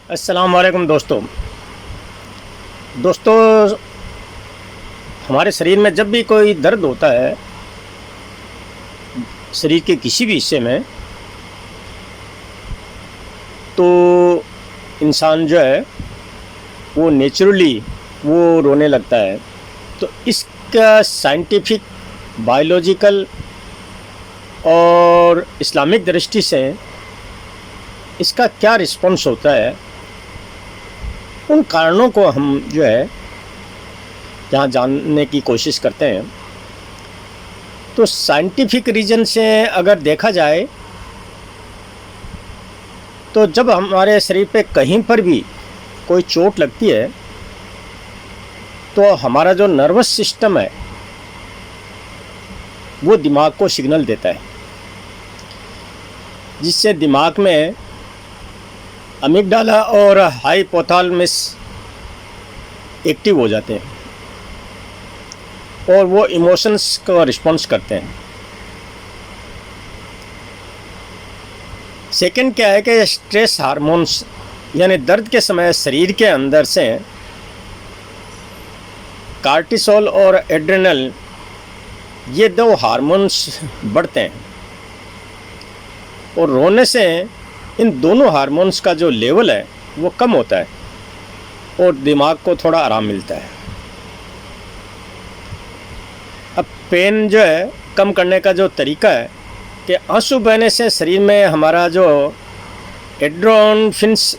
अस्सलाम वालेकुम दोस्तों। दोस्तों, हमारे शरीर में जब भी कोई दर्द होता है, शरीर के किसी भी हिस्से में, तो इंसान जो है वो नेचुरली वो रोने लगता है। तो इसका साइंटिफिक, बायोलॉजिकल और इस्लामिक दृष्टि से इसका क्या रिस्पॉन्स होता है, उन कारणों को हम जो है यहाँ जानने की कोशिश करते हैं। तो साइंटिफिक रीज़न से अगर देखा जाए तो जब हमारे शरीर पे कहीं पर भी कोई चोट लगती है तो हमारा जो नर्वस सिस्टम है वो दिमाग को सिग्नल देता है, जिससे दिमाग में अमिगडाला और हाइपोथैलेमस एक्टिव हो जाते हैं और वो इमोशंस का रिस्पॉन्स करते हैं। सेकंड क्या है कि स्ट्रेस हार्मोन्स, यानी दर्द के समय शरीर के अंदर से कार्टिसोल और एड्रेनल, ये दो हार्मोन्स बढ़ते हैं और रोने से इन दोनों हार्मोन्स का जो लेवल है वो कम होता है और दिमाग को थोड़ा आराम मिलता है। अब पेन जो है कम करने का जो तरीका है कि आंसू बहने से शरीर में हमारा जो एंडोर्फिन्स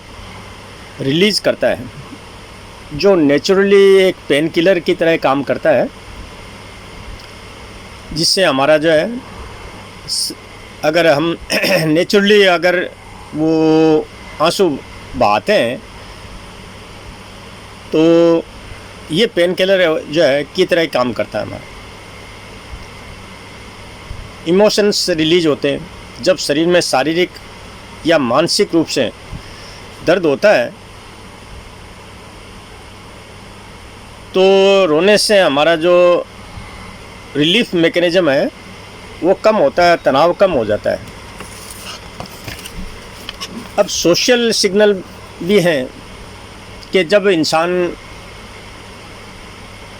रिलीज़ करता है, जो नेचुरली एक पेन किलर की तरह काम करता है, जिससे हमारा जो है अगर हम नेचुरली अगर वो आंसू बहाते हैं तो ये पेन किलर जो है की तरह काम करता है। हमारा इमोशंस रिलीज होते हैं। जब शरीर में शारीरिक या मानसिक रूप से दर्द होता है तो रोने से हमारा जो रिलीफ मैकेनिज्म है वो कम होता है, तनाव कम हो जाता है। अब सोशल सिग्नल भी हैं कि जब इंसान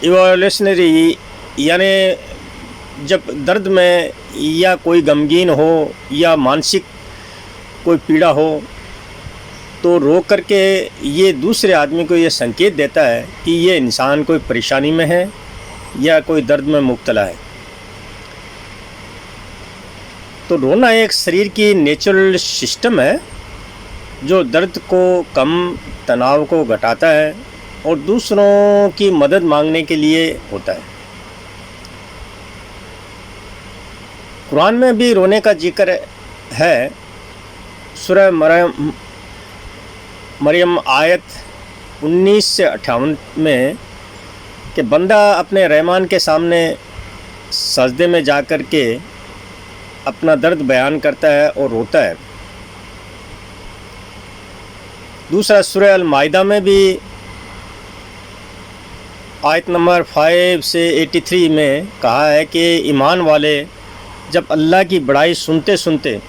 इवोल्यूशनरी, यानी जब दर्द में या कोई गमगीन हो या मानसिक कोई पीड़ा हो तो रो करके ये दूसरे आदमी को ये संकेत देता है कि ये इंसान कोई परेशानी में है या कोई दर्द में मुब्तला है। तो रोना एक शरीर की नेचुरल सिस्टम है जो दर्द को कम, तनाव को घटाता है और दूसरों की मदद मांगने के लिए होता है। कुरान में भी रोने का जिक्र है। सूरह मरियम आयत 19 से 58 में कि बंदा अपने रहमान के सामने सजदे में जा कर के अपना दर्द बयान करता है और रोता है। दूसरा सूरह अल माइदा में भी आयत नंबर 5 से 83 में कहा है कि ईमान वाले जब अल्लाह की बड़ाई सुनते सुनते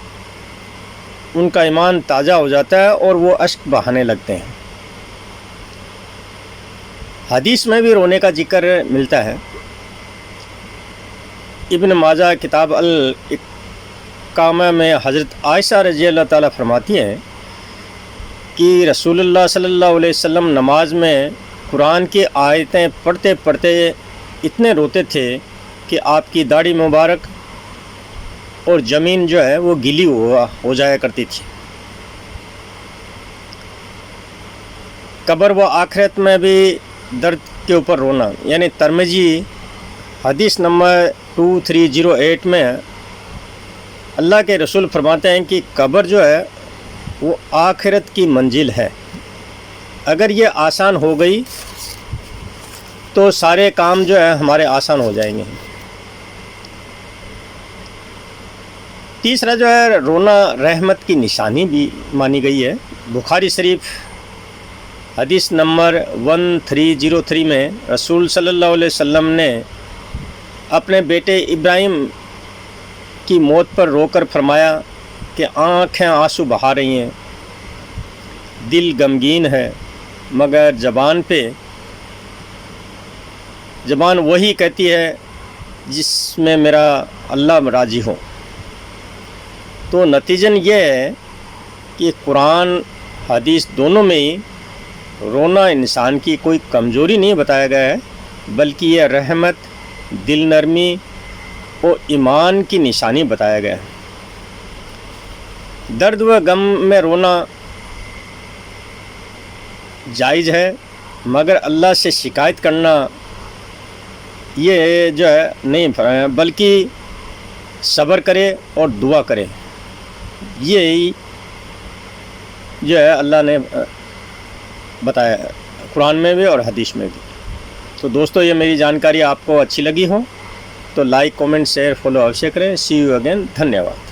उनका ईमान ताज़ा हो जाता है और वो अश्क बहाने लगते हैं। हदीस में भी रोने का जिक्र मिलता है। इब्न माजा किताब अल इकामा में हज़रत आयशा रज़ी अल्लाह ताला फरमाती हैं कि रसूलुल्लाह सल्लल्लाहु अलैहि वसल्लम नमाज में कुरान की आयतें पढ़ते पढ़ते इतने रोते थे कि आपकी दाढ़ी मुबारक और ज़मीन जो है वो गीली हो जाया करती थी। कब्र व आखिरत में भी दर्द के ऊपर रोना, यानी तिरमिज़ी हदीस नंबर 2308 में अल्लाह के रसूल फरमाते हैं कि कब्र जो है वो आखिरत की मंजिल है। अगर ये आसान हो गई तो सारे काम जो है हमारे आसान हो जाएंगे। तीसरा जो है रोना रहमत की निशानी भी मानी गई है। बुखारी शरीफ हदीस नंबर 1303 में रसूल सल्लल्लाहु अलैहि वसल्लम ने अपने बेटे इब्राहिम की मौत पर रोकर फरमाया कि आँखें आंसू बहा रही हैं दिल गमगीन है मगर ज़बान वही कहती है जिसमें मेरा अल्लाह राज़ी हो। तो नतीजन ये है कि कुरान हदीस दोनों में ही रोना इंसान की कोई कमज़ोरी नहीं बताया गया है, बल्कि यह रहमत, दिल नरमी और ईमान की निशानी बताया गया है। दर्द व गम में रोना जायज़ है, मगर अल्लाह से शिकायत करना ये जो है नहीं, बल्कि सब्र करे और दुआ करे। यही जो है अल्लाह ने बताया कुरान में भी और हदीस में भी। तो दोस्तों, ये मेरी जानकारी आपको अच्छी लगी हो तो लाइक, कमेंट, शेयर, फॉलो अवश्य करें। सी यू अगेन। धन्यवाद।